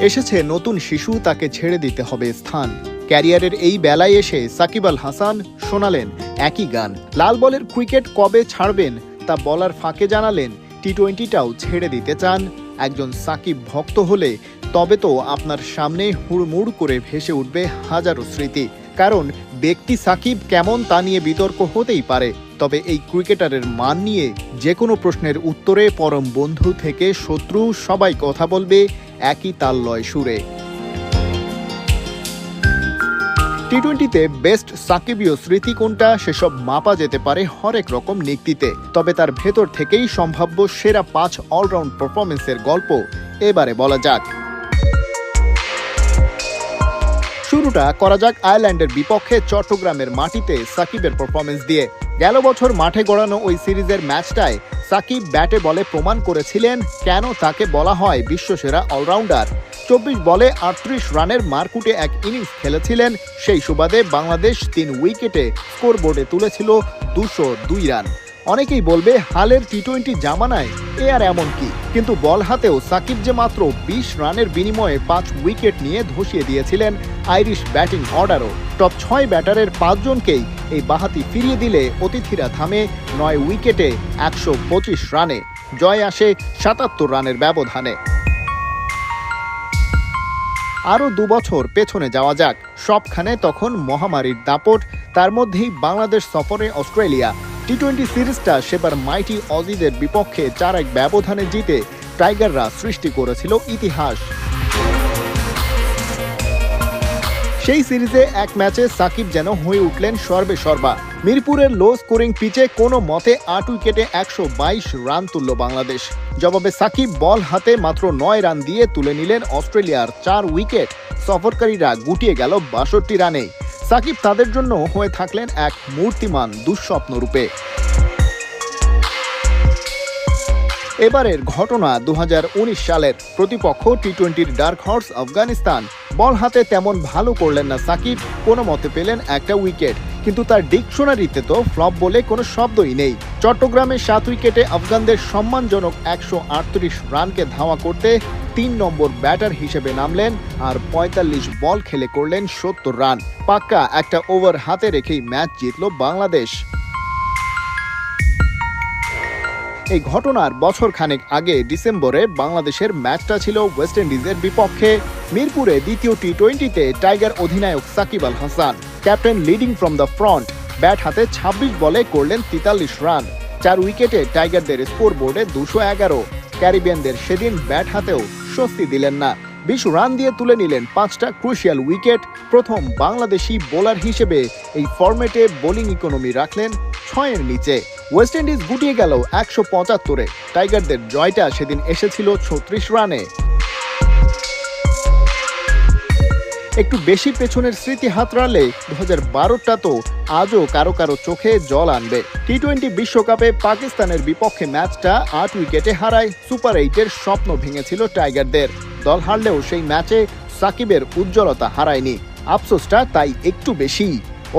এসেছে নতুন শিশু, তাকে ছেড়ে দিতে হবে স্থান। ক্যারিয়ারের এই বেলায় এসে সাকিব আল হাসান শোনালেন একই গান। লাল বলের ক্রিকেট কবে ছাড়বেন তা বলার ফাঁকে জানালেন টি-20টাও ছেড়ে দিতে চান। একজন সাকিব ভক্ত হলে তবে তো আপনার সামনে হুড়মুড় করে ভেসে উঠবে হাজারো স্মৃতি। কারণ ব্যক্তি সাকিব কেমন তা নিয়ে বিতর্ক হতেই পারে, তবে এই ক্রিকেটারের মান নিয়ে যে কোনো প্রশ্নের উত্তরে পরম বন্ধু থেকে শত্রু সবাই কথা বলবে একই তাল লয় সুরে। টি-20তে বেস্ট সাকিবীয় স্মৃতি কোনটা সেসব মাপা যেতে পারে হরেক রকম নিক্তিতে, তবে তার ভেতর থেকেই সম্ভাব্য সেরা 5 অলরাউন্ড পারফরমেন্সের গল্প এবারে বলা যাক। শুরুটা করা যাক আয়ারল্যান্ডের বিপক্ষে চট্টগ্রামের মাটিতে সাকিবের পারফরমেন্স দিয়ে। গেল বছর মাঠে গড়ানো ওই সিরিজের ম্যাচটায় সাকিব ব্যাটে বলে প্রমাণ করেছিলেন কেন তাকে বলা হয় বিশ্বসেরা অলরাউন্ডার। 24 বলে 38 রানের মারকুটে এক ইনিংস খেলেছিলেন। সেই সুবাদে বাংলাদেশ 3 উইকেটে স্কোরবোর্ডে তুলেছিল 202 রান। অনেকেই বলবে হালের টি-20 জামানায় এ আর এমন কি, কিন্তু বল হাতেও সাকিব যে মাত্র 20 রানের বিনিময়ে 5 উইকেট নিয়ে ধসিয়ে দিয়েছিলেন আইরিশ ব্যাটিং অর্ডারও। টপ 6 ব্যাটারের 5 জনকেই এই বাহাতি ফিরিয়ে দিলে অতিথিরা থামে 9 উইকেটে 125 রানে। জয় আসে 77 রানের ব্যবধানে। আরও 2 বছর পেছনে যাওয়া যাক, সবখানে তখন মহামারীর দাপট। তার মধ্যেই বাংলাদেশ সফরে অস্ট্রেলিয়া। টি-20 সিরিজটা সেবার মাইটি অজিদের বিপক্ষে 4-1 ব্যবধানে জিতে টাইগাররা সৃষ্টি করেছিল ইতিহাস। সেই সিরিজে এক ম্যাচে সাকিব যেন হয়ে উঠলেন সর্বেসর্বা। মিরপুরের লো স্কোরিং পিচে কোনো মতে 8 উইকেটে 122 রান তুলল বাংলাদেশ। জবাবে সাকিব বল হাতে মাত্র 9 রান দিয়ে তুলে নিলেন অস্ট্রেলিয়ার 4 উইকেট। সফরকারীরা গুটিয়ে গেল 62 রানে। সাকিব তাদের জন্য হয়ে থাকলেন এক মূর্তিমান দুঃস্বপ্ন রূপে। এবারের ঘটনা 2019 সালের। প্রতিপক্ষ টি-20র ডার্ক হর্স আফগানিস্তান। বল হাতে তেমন ভালো করলেন না সাকিব, কোনো মতে পেলেন একটা উইকেট, কিন্তু তার ডিকশনারিতে তো ফ্লপ বলে কোনো শব্দই নেই। চট্টগ্রামে 7 উইকেটে আফগানদের সম্মানজনক 138 রানকে ধাওয়া করতে 3 নম্বর ব্যাটার হিসেবে নামলেন আর 45 বল খেলে করলেন 70 রান। পাক্কা একটা ওভার হাতে রেখেই ম্যাচ জিতল বাংলাদেশ। এই ঘটনার বছর খানেক আগে ডিসেম্বরে বাংলাদেশের ম্যাচটা ছিল ওয়েস্ট ইন্ডিজের বিপক্ষে। মিরপুরে দ্বিতীয় টি-20তে টাইগার অধিনায়ক Shakib Al Hasan, captain leading from the front, bat হাতে 26 বলে করলেন 43 রান। 4 উইকেটে টাইগারদের স্কোর বোর্ডে 211। ক্যারিবিয়ানদের সেদিন ব্যাট হাতেও স্বস্তি দিলেন না। 20 রান দিয়ে তুলে নিলেন 5টা ক্রুশিয়াল উইকেট। প্রথম বাংলাদেশি বোলার হিসেবে এই ফরম্যাটে বোলিং ইকোনমি রাখলেন 6-এর নিচে। ওয়েস্ট ইন্ডিজ গুটিয়ে গেল 175-এ। টাইগারদের জয়টা সেদিন এসেছিল 36 রানে। একটু বেশি পেছনের স্মৃতি হাতড়ালে 2012টা তো আজও কারো কারো চোখে জল আনবে। টি-20 বিশ্বকাপে পাকিস্তানের বিপক্ষে ম্যাচটা 8 উইকেটে হারায় সুপার 8-এর স্বপ্ন ভেঙেছিল টাইগারদের। দল হারলেও সেই ম্যাচে সাকিবের উজ্জ্বলতা হারায়নি। আফসোসটা তাই একটু বেশি।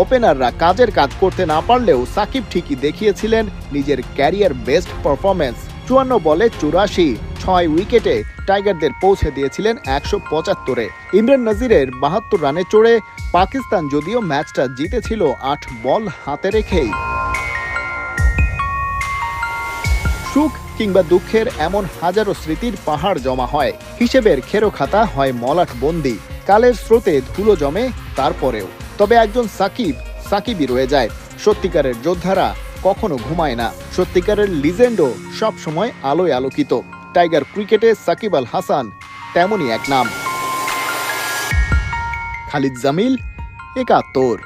ওপেনাররা কাজের কাজ করতে না পারলেও সাকিব ঠিকই দেখিয়েছিলেন নিজের ক্যারিয়ার বেস্ট পারফরমেন্স। 54 বলে 84, 6 উইকেটে টাইগারদের পৌঁছে দিয়েছিলেন 175-এ। ইমরান নাজিরের 72 রানে চড়ে পাকিস্তান যদিও ম্যাচটা জিতেছিল 8 বল হাতে রেখেই। সুখ কিংবা দুঃখের এমন হাজারো স্মৃতির পাহাড় জমা হয়। হিসেবের খেরো খাতা হয় মলাট বন্দি। কালের স্রোতে ধুলো জমে তারপরেও। তবে একজন সাকিবই রয়ে যায়। সত্যিকারের যোদ্ধারা কখনো ঘুমায় না। সত্যিকারের লিজেন্ডও সবসময় আলোয় আলোকিত। টাইগার ক্রিকেটে সাকিব আল হাসান তেমনই এক নাম। খালিদ জামিল, 71।